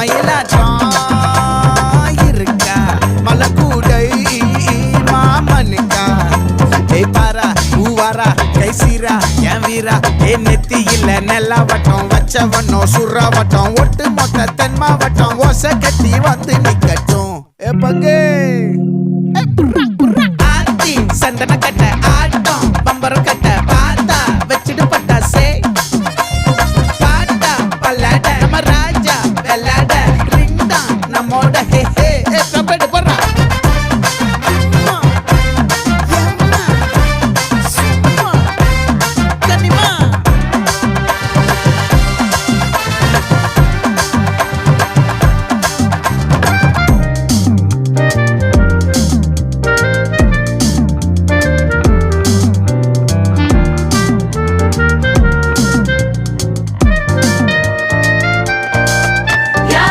மயிலாட்டம் இருக்கா மலக்கூடை மாமனுக்கா பாரா ஊவாரா கைசீரா என் வீரா நெத்தி இல்ல நெல்லாவட்டம் வச்சவண்ணம் சுறாவட்டம் ஒட்டு மொத்த தென் மாவட்டம் ஓசை கட்டி வந்து நிக்கட்டும் பங்கே